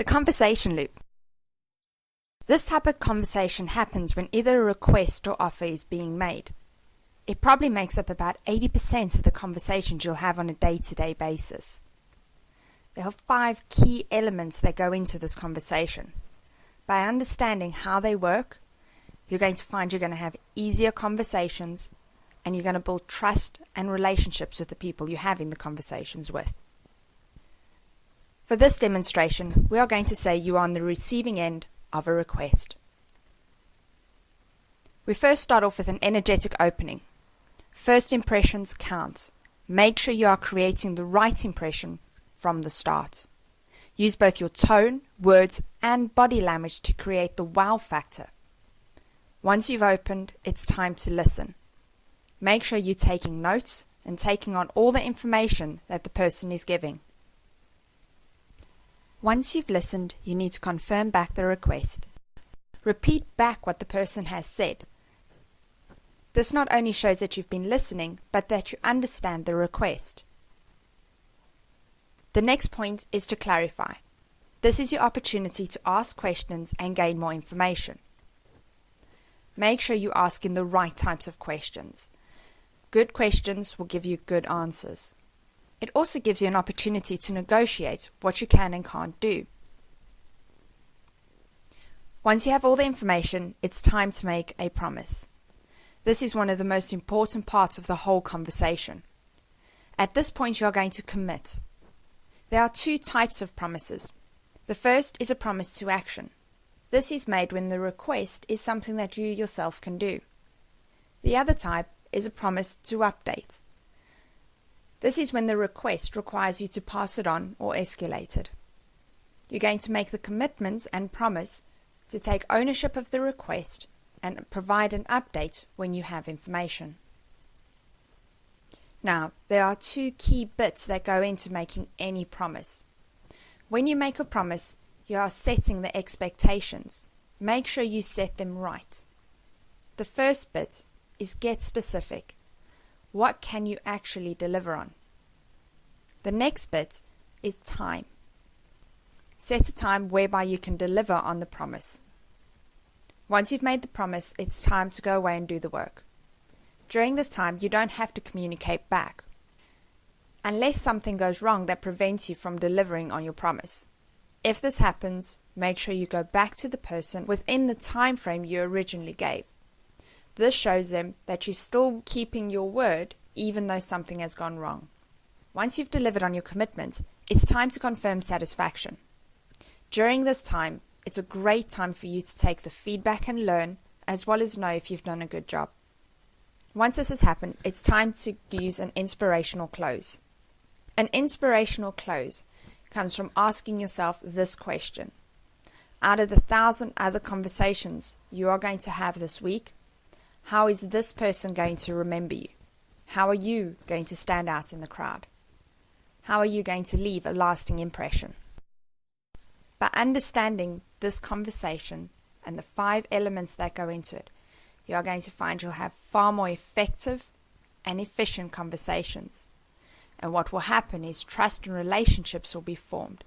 The conversation loop. This type of conversation happens when either a request or offer is being made. It probably makes up about 80% of the conversations you'll have on a day-to-day basis. There are 5 key elements that go into this conversation. By understanding how they work, you're going to find you're going to have easier conversations and you're going to build trust and relationships with the people you're having the conversations with. For this demonstration, we are going to say you are on the receiving end of a request. We first start off with an energetic opening. First impressions count. Make sure you are creating the right impression from the start. Use both your tone, words, and body language to create the wow factor. Once you've opened, it's time to listen. Make sure you're taking notes and taking on all the information that the person is giving. Once you've listened, you need to confirm back the request. Repeat back what the person has said. This not only shows that you've been listening, but that you understand the request. The next point is to clarify. This is your opportunity to ask questions and gain more information. Make sure you ask in the right types of questions. Good questions will give you good answers. It also gives you an opportunity to negotiate what you can and can't do. Once you have all the information, it's time to make a promise. This is one of the most important parts of the whole conversation. At this point, you are going to commit. There are 2 types of promises. The first is a promise to action. This is made when the request is something that you yourself can do. The other type is a promise to update. This is when the request requires you to pass it on or escalate it. You're going to make the commitment and promise to take ownership of the request and provide an update when you have information. Now, there are 2 key bits that go into making any promise. When you make a promise, you are setting the expectations. Make sure you set them right. The first bit is get specific. What can you actually deliver on? The next bit is time. Set a time whereby you can deliver on the promise. Once you've made the promise, it's time to go away and do the work. During this time, you don't have to communicate back, unless something goes wrong that prevents you from delivering on your promise. If this happens, make sure you go back to the person within the time frame you originally gave. This shows them that you're still keeping your word even though something has gone wrong. Once you've delivered on your commitment, it's time to confirm satisfaction. During this time, it's a great time for you to take the feedback and learn, as well as know if you've done a good job. Once this has happened, it's time to use an inspirational close. An inspirational close comes from asking yourself this question. Out of the 1,000 other conversations you are going to have this week, how is this person going to remember you? How are you going to stand out in the crowd? How are you going to leave a lasting impression? By understanding this conversation and the 5 elements that go into it, you are going to find you'll have far more effective and efficient conversations. And what will happen is trust and relationships will be formed.